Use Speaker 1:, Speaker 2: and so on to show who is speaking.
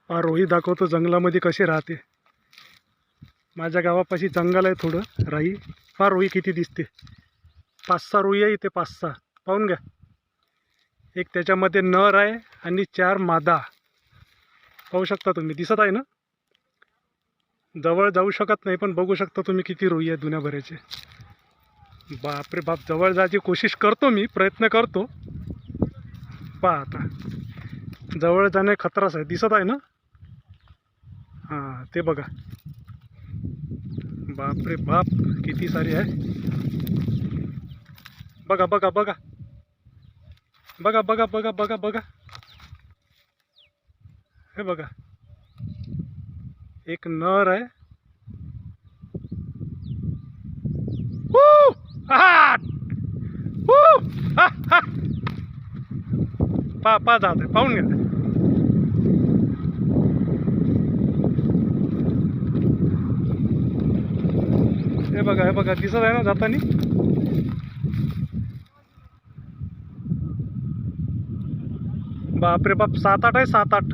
Speaker 1: रोही दाखवतो जंगलामध्ये कशी राहते. माझ्या गावापाशी जंगल आहे थोडं राई. रोही किती दिसते. 5-6 रोही आहे इथे, 5-6 पाहून घ्या. एक त्याच्यामध्ये नर आहे आणि 4 मादा. पाहू शकता तुम्ही, दिसत आहे ना. जवळ जाऊ शकत नाही पण बघू शकता तुम्ही किती रोही आहे दुनियाभराचे. बापरे बाप, जवळ जायची कोशिश करतो मी, प्रयत्न करतो. पहा आता जवळ जाणे खतराच आहे. दिसत आहे ना. हां ते बघा. बापरे बाप किती सारी आहे. बघा बघा बघा बघा बघा बघा बघा बघा. हे बघा, एक नर आहे. पा जात आहे, पाहून घ्या. हे बघा दिसत आहे ना जातानी. बापरे बाप, 7-8 आहे, 7-8.